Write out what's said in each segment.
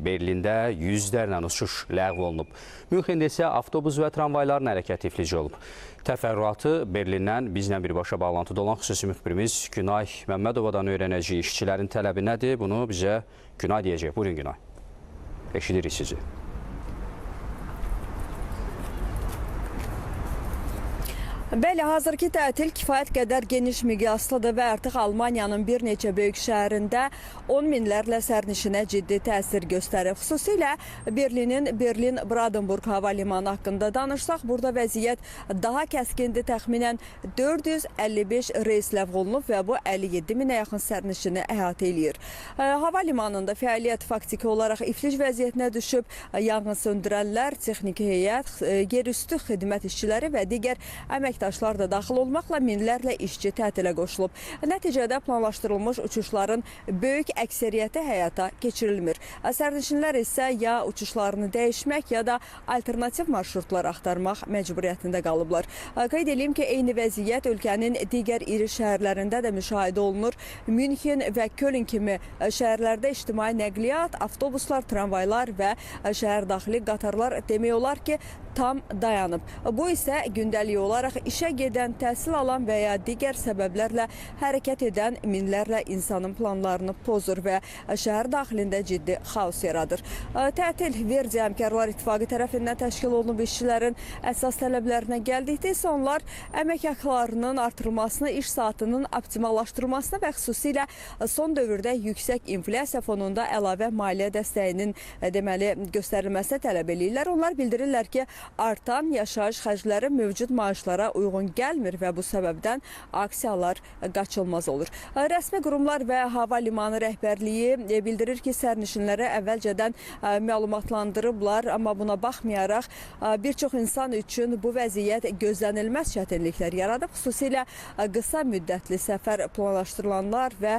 Berlində yüzlərlə uçuş ləğv olunub. Münxendə isə avtobus və tramvayların hərəkəti iflic olub. Təfərrüatı Berlindən bizlə birbaşa bağlantıda olan xüsusi müxbirimiz Günay Məmmədovadan öyrənəcəyik. İşçilərin tələbi nədir? Bunu bizə Günay deyəcək. Buyurun Günay. Eşidirik sizi. Bəli, hazırki tətil kifayət qədər geniş miqyaslıdır və artıq Almaniyanın bir neçə böyük şəhərində 10 minlərlə sərnişinə ciddi təsir göstərir. Xüsusilə Berlinin Berlin-Brandenburg hava limanı haqqında danışsaq, burada vəziyyət daha kəskindir. Təxminən 455 reys ləğv olunub və bu 57 minə yaxın sərnişini əhatə eləyir. Hava limanında fəaliyyət faktiki olaraq iflic vəziyyətinə düşüb. Yanğın söndürənlər, texniki heyət, yerüstü xidmət işçiləri və digər əməkdaşlar da daxil olmaqla minlərlə işçi tətilə qoşulub. Nəticədə planlaşdırılmış uçuşların böyük əksəriyyəti həyata keçirilmir. Sərnişinlər isə ya uçuşlarını dəyişmək, ya da alternativ marşrutlar axtarmaq məcburiyyətində qalıblar. Qeyd edeyim ki, eyni vəziyyət ölkənin digər iri şəhərlərində də müşahidə olunur. Münxen və Köln kimi şəhərlərdə ictimai nəqliyyat, avtobuslar, tramvaylar və şəhər daxili qatarlar demək olar ki, tam dayanıb. Bu isə gündəlik olaraq işə gedən, təhsil alan və ya digər səbəblərlə hərəkət edən minlərlə insanın planlarını pozur və şəhər daxilində ciddi xaos yaradır. Tətil Verdi Həmkarlar İttifaqı tərəfindən təşkil olunub. İşçilərin əsas tələblərinə gəldikdə isə onlar əmək haqqlarının artırılmasını, iş saatının optimallaşdırılmasını və xüsusilə son dövrdə yüksək inflyasiya fonunda əlavə maliyyə dəstəyinin göstərilməsini tələb edirlər. Onlar bildirirlər ki, artan yaşayış xərcləri mövcud maaşlara uyğun gəlmir və bu səbəbdən aksiyalar qaçılmaz olur. Rəsmi qurumlar və hava limanı rəhbərliyi bildirir ki, sərnişinlərə əvvəlcədən məlumatlandırıblar, amma buna baxmayaraq bir çox insan üçün bu vəziyyət gözlənilməz çətinliklər yaradıb. Xüsusilə qısa müddətli səfər planlaşdırılanlar və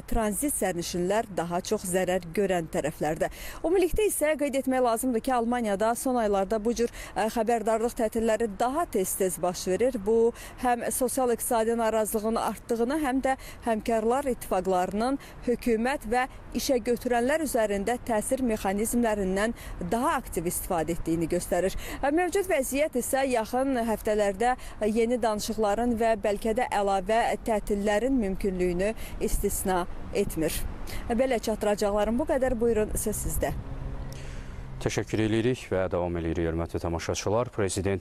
tranzit sərnişinlər daha çox zərər görən tərəflərdə. Ümumilikdə isə qeyd etmək lazımdır ki, Almaniyada son aylarda bu cür xəbərdarlıq tətilləri daha tez-tez baş verir. Bu, həm sosial-iqtisadi narazılığın artdığını, həm də həmkarlar ittifaqlarının hökumət və işə götürənlər üzərində təsir mexanizmlərindən daha aktiv istifadə etdiyini göstərir. Mövcud vəziyyət isə yaxın həftələrdə yeni danışıqların və bəlkə də əlavə tətillərin mümkünlüyünü istisna etmir. Belə çatdıracaqlarım bu qədər. Buyurun, söz sizdə. Təşəkkür edirik və davam edirik, hörmətli tamaşaçılar. Prezident